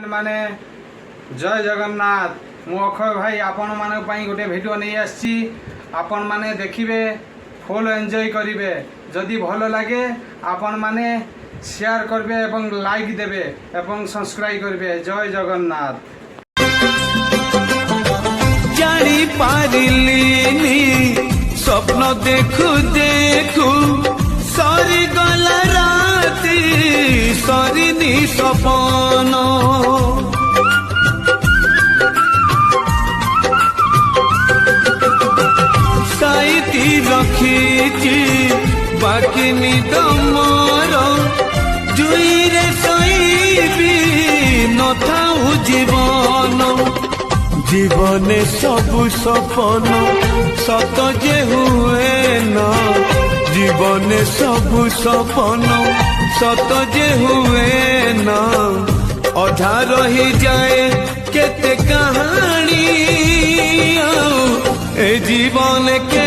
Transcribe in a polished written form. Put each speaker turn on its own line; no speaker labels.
माने जय जगन्नाथ मु अक्षय भाई आपण मान गोटे भिडियो नहीं आसी आपण माने देखिबे फुल एंजॉय करिवे जदि भल लगे आपण माने शेयर करबे एवं लाइक देबे एवं सब्सक्राइब करबे। जय जगन्नाथ।
जानी पारिलिनी स्वप्न देखु देखु सरी गला राती सरिनी सपन साइती रखी बाकी निद मोर जुईरे शोइबी नथाऊ जीवन जीवने सबु सपन सत जे हुए न जीवने सबु सपन सत जे हुए न अधा रही जाए केते कहानी ए जीवन के